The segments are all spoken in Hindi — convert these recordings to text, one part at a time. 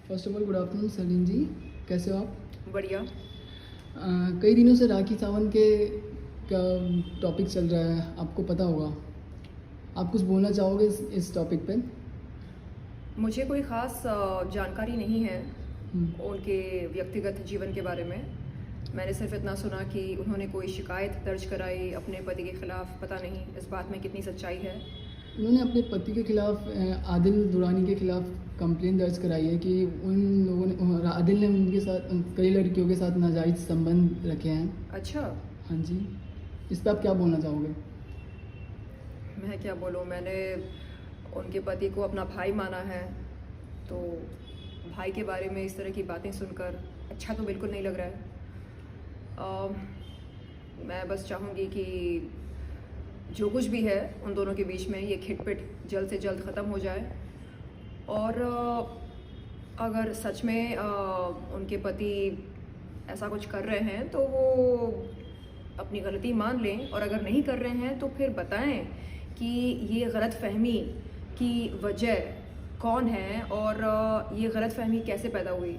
First of all good afternoon Salim ji, कैसे हो आप? बढ़िया। कई दिनों से राखी सावंत के का टॉपिक चल रहा है, आपको पता होगा। आप कुछ बोलना चाहोगे इस टॉपिक पे? मुझे कोई ख़ास जानकारी नहीं है हम्म, उनके व्यक्तिगत जीवन के बारे में। मैंने सिर्फ इतना सुना कि उन्होंने कोई शिकायत दर्ज कराई अपने पति के ख़िलाफ़। पता नहीं इस बात में कितनी सच्चाई है। उन्होंने अपने पति के खिलाफ आदिल दुरानी के खिलाफ कंप्लेंट दर्ज कराई है कि उन लोगों ने आदिल ने उनके साथ कई लड़कियों के साथ नाजायज़ संबंध रखे हैं। अच्छा। हाँ जी, इस पर आप क्या बोलना चाहोगे? मैं क्या बोलूँ, मैंने उनके पति को अपना भाई माना है, तो भाई के बारे में इस तरह की बातें सुनकर अच्छा तो बिल्कुल नहीं लग रहा है। मैं बस चाहूँगी कि जो कुछ भी है उन दोनों के बीच में ये खिटपिट जल्द से जल्द ख़त्म हो जाए। और अगर सच में उनके पति ऐसा कुछ कर रहे हैं तो वो अपनी गलती मान लें, और अगर नहीं कर रहे हैं तो फिर बताएं कि ये गलतफहमी की वजह कौन है और ये गलतफहमी कैसे पैदा हुई।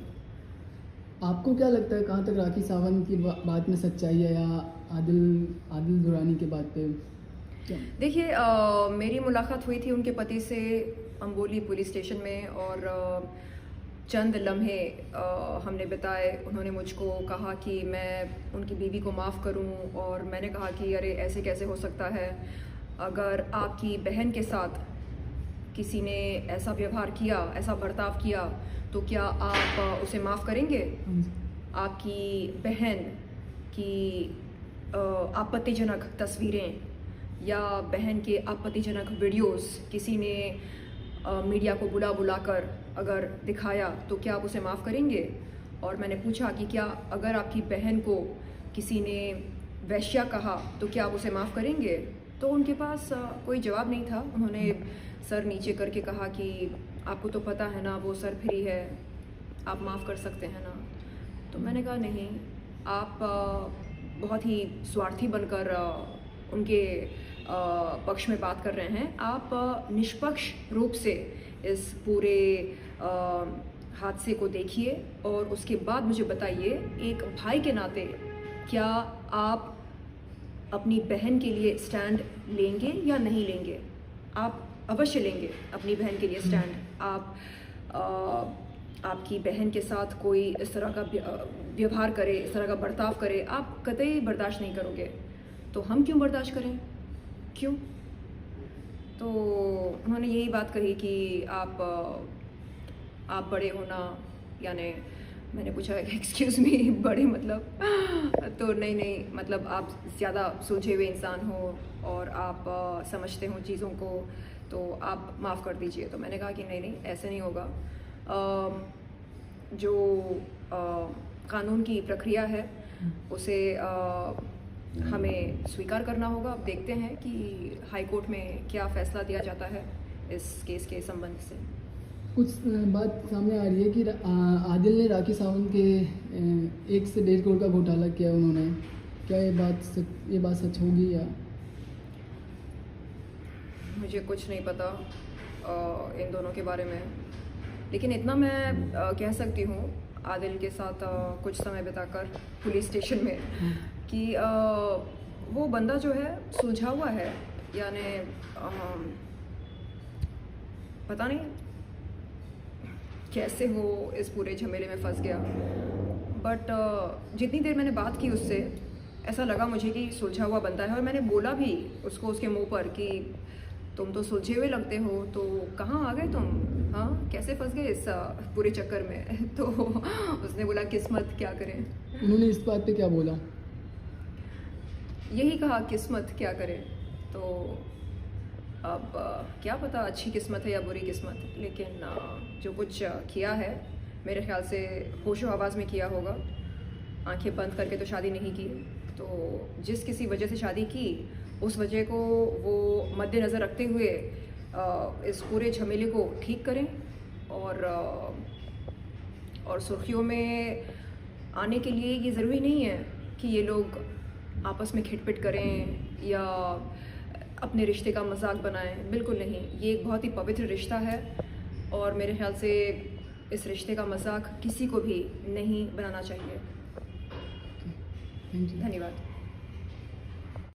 आपको क्या लगता है कहाँ तक राखी सावंत की बात में सच्चाई है, या आदिल आदिल दुरानी के बात पे क्या? देखिए, मेरी मुलाकात हुई थी उनके पति से अम्बोली पुलिस स्टेशन में, और चंद लम्हे हमने बिताए। उन्होंने मुझको कहा कि मैं उनकी बीवी को माफ़ करूं, और मैंने कहा कि अरे ऐसे कैसे हो सकता है। अगर आपकी बहन के साथ किसी ने ऐसा व्यवहार किया, ऐसा बर्ताव किया, तो क्या आप उसे माफ़ करेंगे? हाँ जी। आपकी बहन की आपत्तिजनक तस्वीरें या बहन के आपत्तिजनक वीडियोस किसी ने मीडिया को बुला बुलाकर अगर दिखाया, तो क्या आप उसे माफ़ करेंगे? और मैंने पूछा कि क्या अगर आपकी बहन को किसी ने वैश्या कहा, तो क्या आप उसे माफ़ करेंगे? तो उनके पास कोई जवाब नहीं था। उन्होंने सर नीचे करके कहा कि आपको तो पता है ना, वो सरफिरी है, आप माफ़ कर सकते हैं ना। तो मैंने कहा नहीं, आप बहुत ही स्वार्थी बनकर उनके पक्ष में बात कर रहे हैं। आप निष्पक्ष रूप से इस पूरे हादसे को देखिए और उसके बाद मुझे बताइए, एक भाई के नाते क्या आप अपनी बहन के लिए स्टैंड लेंगे या नहीं लेंगे? आप अवश्य लेंगे अपनी बहन के लिए स्टैंड। आप आपकी बहन के साथ कोई इस तरह का व्यवहार करे, इस तरह का बर्ताव करे, आप कतई बर्दाश्त नहीं करोगे। तो हम क्यों बर्दाश्त करें? क्यों? तो उन्होंने यही बात कही कि आप बड़े हो ना, यानी मैंने पूछा एक्सक्यूज़ मी, बड़े मतलब? तो नहीं, मतलब आप ज़्यादा सुलझे हुए इंसान हो और आप समझते हो चीज़ों को, तो आप माफ़ कर दीजिए। तो मैंने कहा कि नहीं, ऐसे नहीं होगा। जो कानून की प्रक्रिया है उसे हमें स्वीकार करना होगा। अब देखते हैं कि हाई कोर्ट में क्या फ़ैसला दिया जाता है इस केस के संबंध से। कुछ बात सामने आ रही है कि आदिल ने राखी सावंत के 1 से 1.5 करोड़ का घोटाला किया उन्होंने। क्या ये बात सच होगी या? मुझे कुछ नहीं पता इन दोनों के बारे में, लेकिन इतना मैं कह सकती हूँ आदिल के साथ कुछ समय बिताकर पुलिस स्टेशन में कि वो बंदा जो है सुलझा हुआ है, यानी पता नहीं कैसे वो इस पूरे झमेले में फंस गया। बट जितनी देर मैंने बात की उससे, ऐसा लगा मुझे कि सुलझा हुआ बंदा है। और मैंने बोला भी उसको उसके मुंह पर कि तुम तो सुलझे हुए लगते हो, तो कहाँ आ गए तुम? हाँ, कैसे फंस गए इस पूरे चक्कर में? तो उसने बोला किस्मत क्या करें। उन्होंने इस बात पे क्या बोला? यही कहा किस्मत क्या करे। तो अब क्या पता अच्छी किस्मत है या बुरी किस्मत, लेकिन जो कुछ किया है मेरे ख्याल से होशो हवास में किया होगा। आंखें बंद करके तो शादी नहीं की। तो जिस किसी वजह से शादी की, उस वजह को वो मद्देनज़र रखते हुए इस पूरे झमेले को ठीक करें, और सुर्खियों में आने के लिए ये ज़रूरी नहीं है कि ये लोग आपस में खिटपिट करें या अपने रिश्ते का मजाक बनाएं। बिल्कुल नहीं, ये एक बहुत ही पवित्र रिश्ता है, और मेरे ख्याल से इस रिश्ते का मजाक किसी को भी नहीं बनाना चाहिए। Thank you. धन्यवाद।